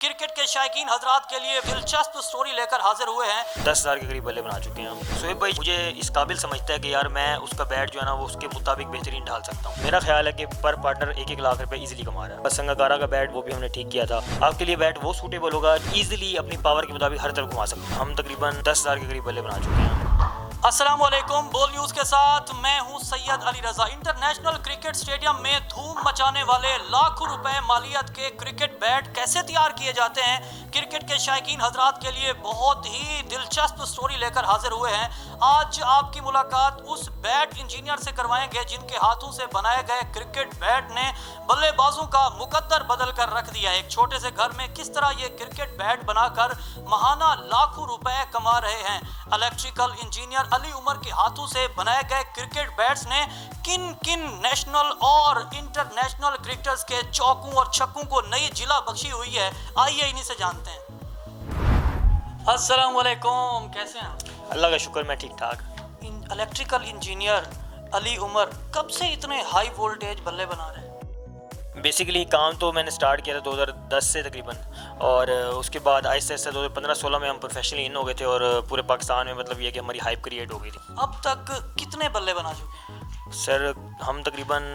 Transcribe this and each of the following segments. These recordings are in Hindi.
क्रिकेट के शायकीन हजरात के लिए दिलचस्प स्टोरी लेकर हाजिर हुए हैं। 10,000 के करीब बल्ले बना चुके हैं हम। शोएब भाई मुझे इस काबिल समझता है कि यार मैं उसका बैट जो है ना वो उसके मुताबिक बेहतरीन ढाल सकता हूँ। मेरा ख्याल है कि पर पार्टनर 1-1 लाख रुपए इजीली कमा रहा है। बस संगाकारा का बैट वो भी हमने ठीक किया था। आपके लिए बैट वो सूटेबल होगा, इजीली अपनी पावर के मुताबिक हर तरफ घुमा सकते हैं। हम तकरीबन 10,000 के करीब बल्ले बना चुके हैं। अस्सलाम वालेकुम, बोल न्यूज के साथ मैं हूं सैयद अली रजा। इंटरनेशनल क्रिकेट स्टेडियम में धूम मचाने वाले लाखों रुपए मालियत के क्रिकेट बैट कैसे तैयार किए जाते हैं, क्रिकेट के शायकीन हजरात के लिए बहुत ही दिलचस्प स्टोरी लेकर हाजिर हुए हैं। आज आपकी मुलाकात उस बैट इंजीनियर से करवाएंगे जिनके हाथों से बनाए गए क्रिकेट बैट ने बल्लेबाजों का मुकद्दर बदल कर रख दिया। एक छोटे से घर में किस तरह ये क्रिकेट बैट बनाकर महाना लाखों रुपए कमा रहे हैं। इलेक्ट्रिकल इंजीनियर अली उमर के हाथों से बनाए गए क्रिकेट बैट्स ने किन किन नेशनल और इंटरनेशनल क्रिकेटर्स के चौकों और छक्कों को नई जिला बख्शी हुई है, आइए इन्हीं से जानते हैं। अस्सलाम वालेकुम, कैसे हैं? अल्लाह का शुक्र, मैं ठीक ठाक। इलेक्ट्रिकल इंजीनियर अली उमर कब से इतने हाई वोल्टेज बल्ले बना रहे हैं? बेसिकली काम तो मैंने स्टार्ट किया था 2010 से तकरीबन, और उसके बाद आहिस्ता आहिस्ता 2015-16 में हम प्रोफेशनली इन हो गए थे और पूरे पाकिस्तान में मतलब ये कि हमारी हाइप क्रिएट हो गई थी। अब तक कितने बल्ले बना चुके हैं? सर हम तकरीबन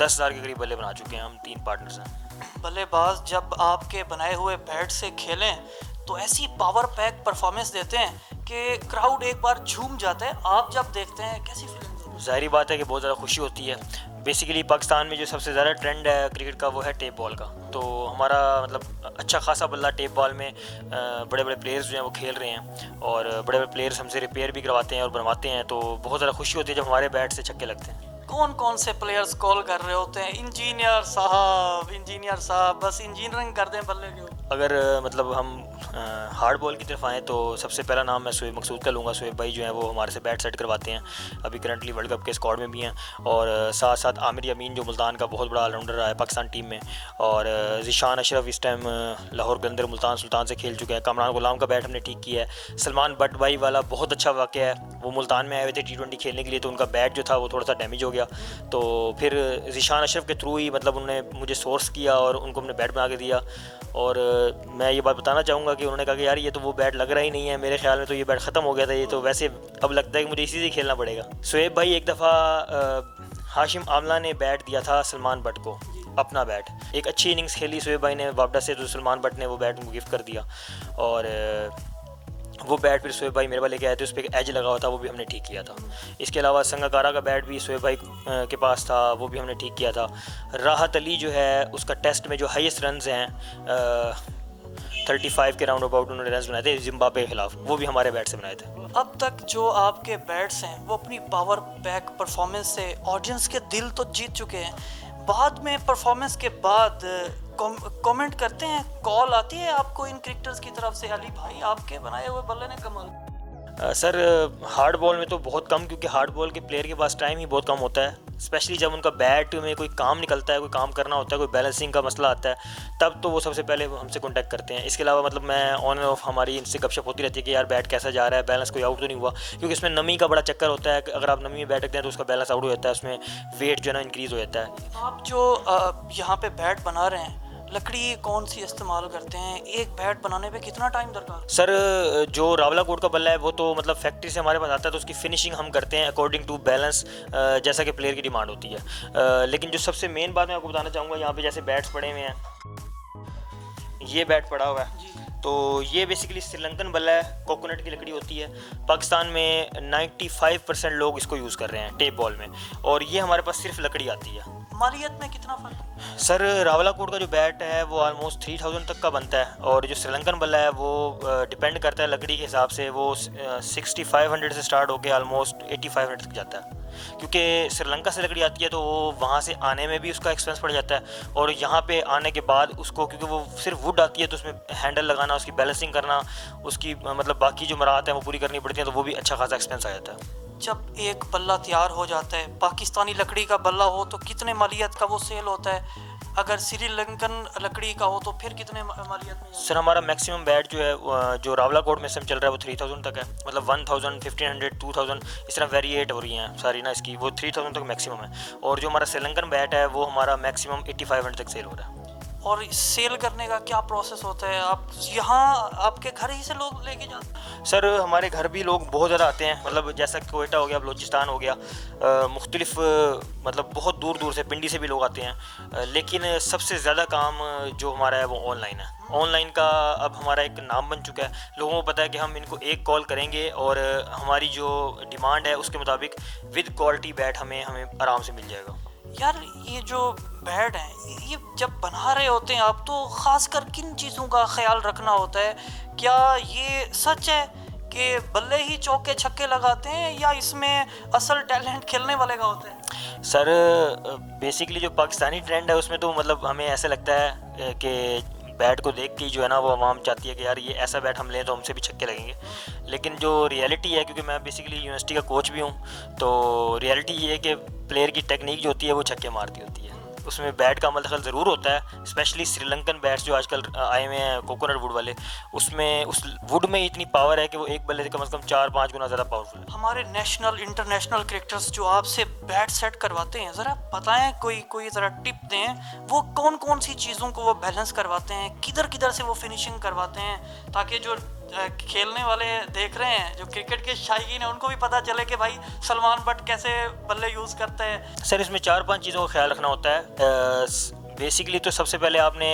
10,000 के करीब बल्ले बना चुके हैं। हम 3 पार्टनर्स हैं। बल्लेबाज जब आपके बनाए हुए बैट से खेलें तो ऐसी पावर पैक परफॉर्मेंस देते हैं कि क्राउड एक बार झूम जाता है। आप जब देखते हैं कैसी फीलिंग होती है? ज़ाहिर बात है कि बहुत ज़्यादा खुशी होती है। बेसिकली पाकिस्तान में जो सबसे ज़्यादा ट्रेंड है क्रिकेट का वो है टेप बॉल का। तो हमारा मतलब अच्छा खासा बल्ला टेप बॉल में बड़े बड़े प्लेयर्स जो हैं वो खेल रहे हैं और बड़े बड़े प्लेयर्स हमसे रिपेयर भी करवाते हैं और बनवाते हैं। तो बहुत ज़्यादा खुशी होती है जब हमारे बैट से छक्के लगते हैं। कौन कौन से प्लेयर्स कॉल कर रहे होते हैं? इंजीनियर साहब बस इंजीनियरिंग कर दें बल्ले के ऊपर? अगर मतलब हम हार्ड बॉल की तरफ आएँ तो सबसे पहला नाम मैं शोएब मकसूद का लूँगा। शोएब भाई जो हैं वो हमारे से बैट सेट करवाते हैं, अभी करंटली वर्ल्ड कप के स्क्वाड में भी हैं। और साथ साथ आमिर यामीन जो मुल्तान का बहुत बड़ा ऑलराउंडर रहा है पाकिस्तान टीम में, और ज़ीशान अशरफ इस टाइम लाहौर के अंदर मुल्तान सुल्तान से खेल चुका है। कामरान गुलाम का बैट हमने ठीक किया है। सलमान बट भाई वाला बहुत अच्छा वाक़या है, वो मुल्तान में आए हुए थे T20 खेलने के लिए, तो उनका बैट जो था वो थोड़ा सा डैमेज हो गया। तो फिर ज़ीशान अशरफ के थ्रू ही मतलब उन्होंने मुझे सोर्स किया और उनको हमने बैट बना के दिया। और मैं ये बात बताना चाहूँगा कि उन्होंने कहा कि यार ये तो वो बैट लग रहा ही नहीं है, मेरे ख्याल में तो ये बैट ख़त्म हो गया था, ये तो वैसे अब लगता है कि मुझे इसी से खेलना पड़ेगा। शोएब भाई एक दफ़ा हाशिम आमला ने बैट दिया था सलमान बट को, अपना बैट। एक अच्छी इनिंग्स खेली शोएब भाई ने वापडा से, तो सलमान बट ने वो बैट उनको गिफ्ट कर दिया। और वो बैट फिर शोएब भाई मेरे वाले लेके आए थे, उस पर एज लगा हुआ था, वो भी हमने ठीक किया था। इसके अलावा संगाकारा का बैट भी शोएब भाई के पास था, वो भी हमने ठीक किया था। राहत अली जो है उसका टेस्ट में जो हाईएस्ट रन्स हैं 35 के राउंड अबाउट उन्होंने रन्स बनाए थे जिम्बाब्वे के खिलाफ, वो भी हमारे बैट से बनाए थे। अब तक जो आपके बैट्स हैं वो अपनी पावर पैक परफॉर्मेंस से ऑडियंस के दिल तो जीत चुके हैं, बाद में परफॉर्मेंस के बाद कमेंट करते हैं, कॉल आती है आपको इन क्रिकेटर्स की तरफ से, अली भाई आपके बनाए हुए बल्ले ने कमाल? सर हार्ड बॉल में तो बहुत कम, क्योंकि हार्ड बॉल के प्लेयर के पास टाइम ही बहुत कम होता है। स्पेशली जब उनका बैट में कोई काम निकलता है, कोई काम करना होता है, कोई बैलेंसिंग का मसला आता है, तब तो वो सबसे पहले हमसे कांटेक्ट करते हैं। इसके अलावा मतलब मैं ऑन एंड ऑफ हमारी इनसे गपशप होती रहती है कि यार बैट कैसा जा रहा है, बैलेंस कोई आउट तो नहीं हुआ, क्योंकि इसमें नमी का बड़ा चक्कर होता है। अगर आप नमी में बैट रखते हैं तो उसका बैलेंस आउट हो जाता है, उसमें वेट जो है ना इंक्रीज़ हो जाता है। आप जो यहाँ पे बैट बना रहे हैं, लकड़ी कौन सी इस्तेमाल करते हैं? एक बैट बनाने पे कितना टाइम दरकार? सर जो रावला कोट का बल्ला है वो तो मतलब फैक्ट्री से हमारे पास आता है, तो उसकी फिनिशिंग हम करते हैं अकॉर्डिंग टू बैलेंस, जैसा कि प्लेयर की डिमांड होती है। लेकिन जो सबसे मेन बात मैं आपको बताना चाहूँगा, यहाँ पे जैसे बैट्स पड़े हुए हैं, ये बैट पड़ा हुआ है, तो ये बेसिकली श्रीलंकन बल्ला है, कोकोनट की लकड़ी होती है। पाकिस्तान में 95% लोग इसको यूज़ कर रहे हैं टेप बॉल में, और ये हमारे पास सिर्फ लकड़ी आती है। मालियत में कितना फ़र्क है? सर रावला कोट का जो बैट है वो ऑलमोस्ट 3000 तक का बनता है, और जो श्रीलंकन बल्ला है वो डिपेंड करता है लकड़ी के हिसाब से, वो 6500 से स्टार्ट होकर ऑलमोस्ट 8500 तक जाता है। क्योंकि श्रीलंका से लकड़ी आती है तो वो वहाँ से आने में भी उसका एक्सपेंस पड़ जाता है, और यहाँ पे आने के बाद उसको, क्योंकि वो सिर्फ वुड आती है तो उसमें हैंडल लगाना, उसकी बैलेंसिंग करना, उसकी मतलब बाकी जो मराहत हैं वो पूरी करनी पड़ती हैं, तो वो भी अच्छा खासा एक्सपेंस आ जाता है। जब एक बल्ला तैयार हो जाता है, पाकिस्तानी लकड़ी का बल्ला हो तो कितने मालियत का वो सेल होता है? अगर श्रीलंकन लकड़ी का हो तो फिर कितने मालियत में? सर हमारा मैक्सिमम बैट जो है जो रावला कोट में चल रहा है वो 3000 तक है, मतलब 1000, 1500, 2000 इस तरह वेरिएट हो रही हैं सारी ना इसकी, वो 3000 तक मैक्सिमम है। और जो हमारा श्रीलंकन बैट है वो हमारा मैक्सिमम 8500 तक सेल हो रहा है। और सेल करने का क्या प्रोसेस होता है? आप यहाँ आपके घर ही से लोग लेके जाते हैं? सर हमारे घर भी लोग बहुत ज़्यादा आते हैं, मतलब जैसा कोयटा हो गया, बलूचिस्तान हो गया, मुख्तलिफ मतलब बहुत दूर दूर से, पिंडी से भी लोग आते हैं। लेकिन सबसे ज़्यादा काम जो हमारा है वो ऑनलाइन है। ऑनलाइन का अब हमारा एक नाम बन चुका है। लोगों को पता है कि हम इनको एक कॉल करेंगे और हमारी जो डिमांड है उसके मुताबिक विद क्वालिटी बैट हमें आराम से मिल जाएगा। यार ये जो बेड हैं ये जब बना रहे होते हैं आप, तो ख़ासकर किन चीज़ों का ख्याल रखना होता है? क्या ये सच है कि बल्ले ही चौके छक्के लगाते हैं या इसमें असल टैलेंट खेलने वाले का होता है? सर बेसिकली जो पाकिस्तानी ट्रेंड है उसमें तो मतलब हमें ऐसा लगता है कि बैट को देख के जो है ना वो आवाम चाहती है कि यार ये ऐसा बैट हम लें तो हमसे भी छक्के लगेंगे। लेकिन जो रियलिटी है, क्योंकि मैं बेसिकली यूनिवर्सिटी का कोच भी हूँ, तो रियलिटी ये है कि प्लेयर की टेक्निक जो होती है वो छक्के मारती होती है। उसमें बैट का अमल दखल ज़रूर होता है, स्पेशली श्रीलंकन बैट्स जो आजकल आए हुए हैं कोकोनट वुड वाले, उसमें उस वुड में इतनी पावर है कि वो एक बल्ले से कम 4-5 गुना ज़्यादा पावरफुल है। हमारे नेशनल इंटरनेशनल क्रिकेटर्स जो आपसे बैट सेट करवाते हैं, ज़रा बताएं, कोई ज़रा टिप दें, वो कौन कौन सी चीज़ों को वो बैलेंस करवाते हैं, किधर किधर से वो फिनिशिंग करवाते हैं, ताकि जो खेलने वाले देख रहे हैं, जो क्रिकेट के शायकीन हैं, उनको भी पता चले कि भाई सलमान बट कैसे बल्ले यूज़ करते हैं। सर इसमें 4-5 चीज़ों का ख्याल रखना होता है। बेसिकली तो सबसे पहले आपने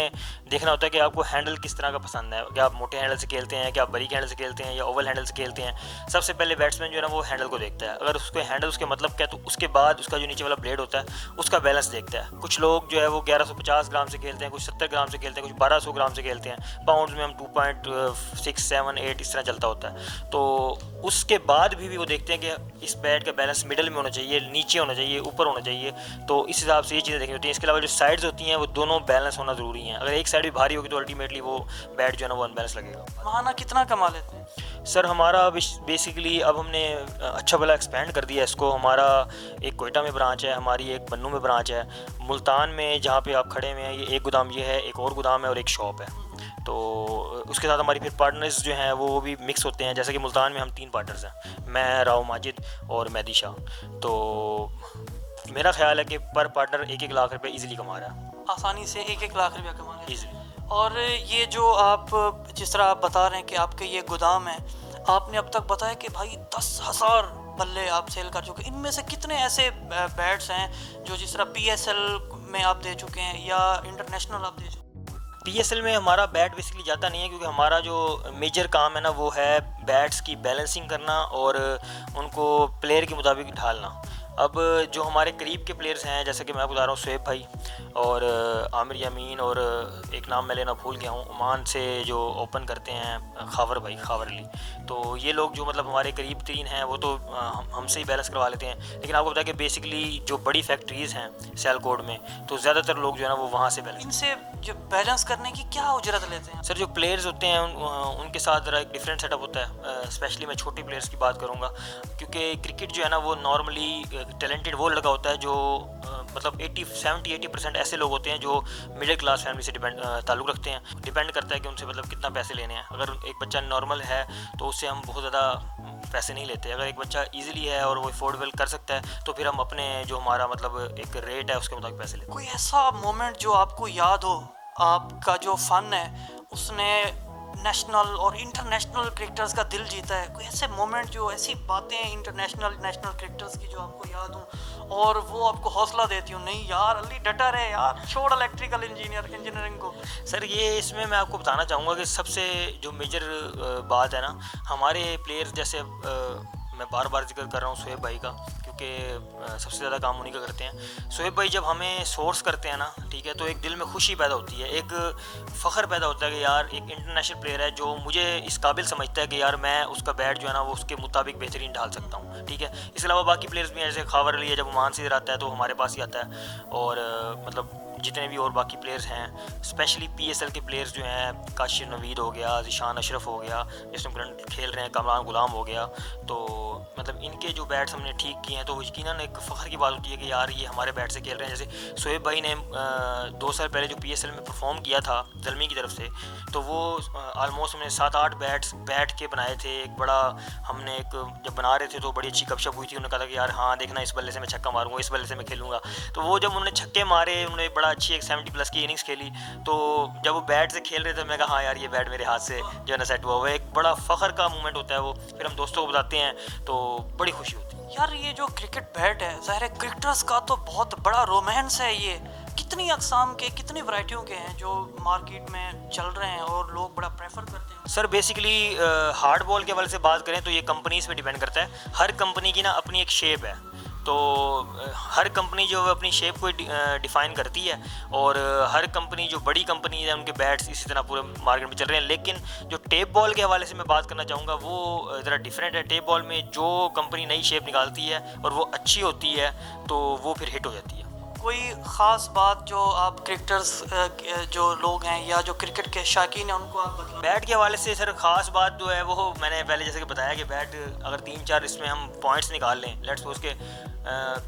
देखना होता है कि आपको हैंडल किस तरह का पसंद है, क्या आप मोटे हैंडल से खेलते हैं, क्या आप बारीक हैंडल से खेलते हैं या ओवल हैंडल से खेलते हैं। सबसे पहले बैट्समैन जो है ना वो हैंडल को देखता है, अगर उसको हैंडल उसके मतलब क्या है तो उसके बाद उसका जो नीचे वाला ब्लेड होता है उसका बैलेंस देखता है। कुछ लोग जो है वो 1150 ग्राम से खेलते हैं, कुछ 70 ग्राम से खेलते हैं, कुछ 1200 ग्राम से खेलते हैं। पाउंड्स में हम 2.6, 7, 8 इस तरह चलता होता है। तो उसके बाद भी वो देखते हैं कि इस बैट का बैलेंस मिडल में होना चाहिए, नीचे होना चाहिए, ऊपर होना चाहिए। तो इस हिसाब से ये चीज़ें देखनी होती हैं। इसके अलावा जो साइड्स होती हैं वो दोनों बैलेंस होना ज़रूरी है। अगर एक साइड भी भारी होगी तो अल्टीमेटली वो बैट जो है ना वो अनबैलेंस लगेगा। महाना कितना कमा लेते हैं? सर हमारा बेसिकली अब हमने अच्छा भला एक्सपेंड कर दिया इसको। हमारा एक कोयटा में ब्रांच है, हमारी एक बन्नू में ब्रांच है, मुल्तान में जहाँ पे आप खड़े हुए हैं ये एक गोदाम ये है, एक और गोदाम है और एक शॉप है। तो उसके साथ हमारी फिर पार्टनर्स जो हैं वो भी मिक्स होते हैं। जैसे कि मुल्तान में हम 3 पार्टनर्स हैं, मैं, राव माजिद और मेहदी शाह। तो मेरा ख्याल है कि पर पार्टनर 1-1 लाख रुपए ईज़िली कमा रहा है। आसानी से 1-1 लाख रुपया कमा लेते हैं ईज़िली। और ये जो आप जिस तरह आप बता रहे हैं कि आपके ये गोदाम है, आपने अब तक बताया कि भाई 10,000 बल्ले आप सेल कर चुके हैं। इनमें से कितने ऐसे बैट्स हैं जो जिस तरह PSL में आप दे चुके हैं या इंटरनेशनल आप दे चुके हैं? PSL में हमारा बैट बेसिकली जाता नहीं है, क्योंकि हमारा जो मेजर काम है ना वो है बैट्स की बैलेंसिंग करना और उनको प्लेयर के मुताबिक ढालना। अब जो हमारे करीब के प्लेयर्स हैं, जैसे कि मैं बता रहा हूँ शोएब भाई और आमिर यामीन और एक नाम मैं लेना भूल गया हूँ, ओमान से जो ओपन करते हैं खावर भाई, खावर अली। तो ये लोग जो मतलब हमारे करीब तरीन हैं वो तो हमसे ही बैलेंस करवा लेते हैं। लेकिन आपको पता है कि बेसिकली जो बड़ी फैक्ट्रीज़ हैं सियालकोट में, तो ज़्यादातर लोग जो है ना वो वहाँ से बैलेंस। इनसे जो बैलेंस करने की क्या उजरत लेते हैं? सर जो प्लेयर्स होते हैं उनके साथ ज़रा एक डिफरेंट सेटअप होता है। स्पेशली मैं छोटे प्लेयर्स की बात करूँगा, क्योंकि क्रिकेट जो है ना वो नॉर्मली टैलेंटेड वो लड़का होता है जो मतलब 70-80% ऐसे लोग होते हैं जो मिडिल क्लास फैमिली से ताल्लुक़ रखते हैं। डिपेंड करता है कि उनसे मतलब कितना पैसे लेने हैं। अगर एक बच्चा नॉर्मल है तो उससे हम बहुत ज़्यादा पैसे नहीं लेते। अगर एक बच्चा इजीली है और वो अफोर्डेबल कर सकता है तो फिर हम अपने जो हमारा मतलब एक रेट है उसके मुताबिक पैसे लेते हैं। कोई ऐसा मोमेंट जो आपको याद हो, आपका जो फ़न है उसने नेशनल और इंटरनेशनल क्रिकेटर्स का दिल जीता है? कोई ऐसे मोमेंट जो ऐसी बातें इंटरनेशनल नेशनल क्रिकेटर्स की जो आपको याद हो और वो आपको हौसला देती हूँ, नहीं यार अली डटर है यार, छोड़ इलेक्ट्रिकल इंजीनियरिंग को? सर ये इसमें मैं आपको बताना चाहूँगा कि सबसे जो मेजर बात है ना, हमारे प्लेयर्स जैसे मैं बार बार जिक्र कर रहा हूँ शोएब भाई का, क्योंकि सबसे ज़्यादा काम उन्हीं का करते हैं। शोएब भाई जब हमें सोर्स करते हैं ना, ठीक है, तो एक दिल में खुशी पैदा होती है, एक फ़ख्र पैदा होता है कि यार एक इंटरनेशनल प्लेयर है जो मुझे इस काबिल समझता है कि यार मैं उसका बैट जो है ना वो उसके मुताबिक बेहतरीन ढाल सकता हूँ, ठीक है। इसके अलावा बाकी प्लेयर्स भी हैं, जैसे खावर अली है, जब ओमान से इधर आता है तो हमारे पास ही आता है। और मतलब जितने भी और बाकी प्लेयर्स हैं, स्पेशली PSL के प्लेयर्स जो हैं, काशिर नवीद हो गया, ज़ीशान अशरफ हो गया, जिसमें करंट खेल रहे हैं, कमरान गुलाम हो गया, तो मतलब इनके जो बैट्स हमने ठीक किए हैं तो यकीनन एक फ़ख्र की बात होती है कि यार ये हमारे बैट से खेल रहे हैं। जैसे शोएब भाई ने 2 साल पहले जो PSL में परफॉर्म किया था ज़ल्मी की तरफ से, तो वो आलमोस्ट हमने 7-8 बैट्स बैठ के बनाए थे। एक बड़ा हमने एक जब बना रहे थे तो बड़ी अच्छी गपशप हुई थी, उन्होंने कहा था कि यार हाँ देखना इस बल्ले से मैं छक्का मारूंगा, इस बल्ले से मैं खेलूँगा। तो वो जब उन्होंने छक्के मारे, उन्होंने बड़ा बड़ा अच्छी एक 70+ की इनिंग्स खेली। तो जब वो बैट से खेल रहे थे मैं कहा हाँ यार ये बैट मेरे हाथ से जो है ना सेट हुआ हुआ है, एक बड़ा फ़ख्र का मोमेंट होता है वो। फिर हम दोस्तों को बताते हैं तो बड़ी खुशी होती है। यार ये जो क्रिकेट बैट है, ज़ाहिर है क्रिकेटर्स का तो बहुत बड़ा रोमांस है ये। कितनी अक़साम के, कितनी वैरायटियों के हैं जो मार्केट में चल रहे हैं और लोग बड़ा प्रेफर करते हैं? सर बेसिकली हार्ड बॉल के हवाले से बात करें तो ये कंपनीज़ पे डिपेंड करता है। हर कंपनी की ना अपनी एक शेप है, तो हर कंपनी जो है अपनी शेप को डिफ़ाइन करती है। और हर कंपनी जो बड़ी कंपनी है उनके बैट्स इसी तरह पूरे मार्केट में चल रहे हैं। लेकिन जो टेप बॉल के हवाले से मैं बात करना चाहूँगा वो ज़रा डिफरेंट है। टेप बॉल में जो कंपनी नई शेप निकालती है और वो अच्छी होती है तो वो फिर हिट हो जाती है। कोई ख़ास बात जो आप क्रिकेटर्स जो लोग हैं या जो क्रिकेट के शौकीन हैं उनको आप बताएं? बैट के हवाले से सर ख़ास बात जो है वो मैंने पहले जैसे कि बताया कि बैट अगर 3-4 इसमें हम पॉइंट्स निकाल लें, लेट्स सपोज के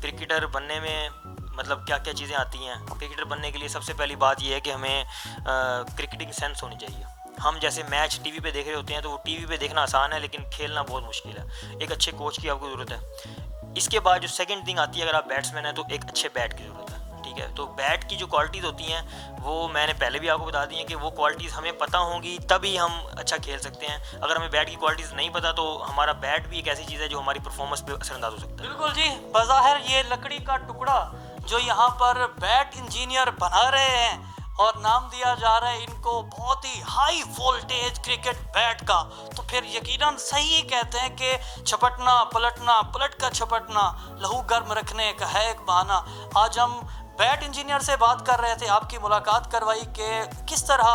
क्रिकेटर बनने में मतलब क्या क्या चीज़ें आती हैं। क्रिकेटर बनने के लिए सबसे पहली बात यह है कि हमें क्रिकेटिंग सेंस होनी चाहिए। हम जैसे मैच टीवी पे देख रहे होते हैं तो वो टीवी पे देखना आसान है लेकिन खेलना बहुत मुश्किल है। एक अच्छे कोच की आपको ज़रूरत है। इसके बाद जो सेकंड थिंग आती है, अगर आप बैट्समैन हैं तो एक अच्छे बैट की ज़रूरत है, ठीक है। तो बैट की जो क्वालिटीज़ होती हैं वो मैंने पहले भी आपको बता दी हैं कि वो क्वालिटीज़ हमें पता होंगी तभी हम अच्छा खेल सकते हैं। अगर हमें बैट की क्वालिटीज़ नहीं पता तो हमारा बैट भी एक ऐसी चीज़ है जो हमारी परफॉर्मेंस पे असरअंदाज हो सकता है। बिल्कुल जी, बज़ाहिर ये लकड़ी का टुकड़ा जो यहाँ पर बैट इंजीनियर बना रहे हैं और नाम दिया जा रहा है इनको बहुत ही हाई वोल्टेज क्रिकेट बैट का, तो फिर यकीनन सही कहते हैं कि छपटना पलटना, पलट कर छपटना लहू गर्म रखने का है एक बहाना। आज हम बैट इंजीनियर से बात कर रहे थे, आपकी मुलाकात करवाई कि किस तरह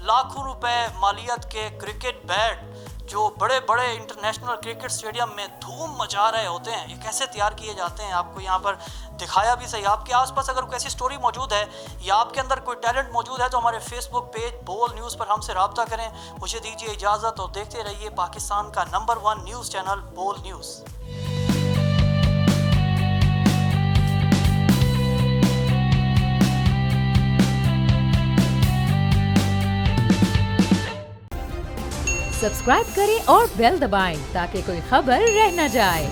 लाखों रुपए मालियत के क्रिकेट बैट जो बड़े बड़े इंटरनेशनल क्रिकेट स्टेडियम में धूम मचा रहे होते हैं, ये कैसे तैयार किए जाते हैं आपको यहाँ पर दिखाया भी सही। आपके आसपास अगर कोई ऐसी स्टोरी मौजूद है या आपके अंदर कोई टैलेंट मौजूद है तो हमारे फेसबुक पेज बोल न्यूज़ पर हमसे रब्ता करें। मुझे दीजिए इजाज़त और देखते रहिए पाकिस्तान का नंबर 1 न्यूज़ चैनल बोल न्यूज़। सब्सक्राइब करें और बेल दबाएं ताकि कोई खबर रह न जाए।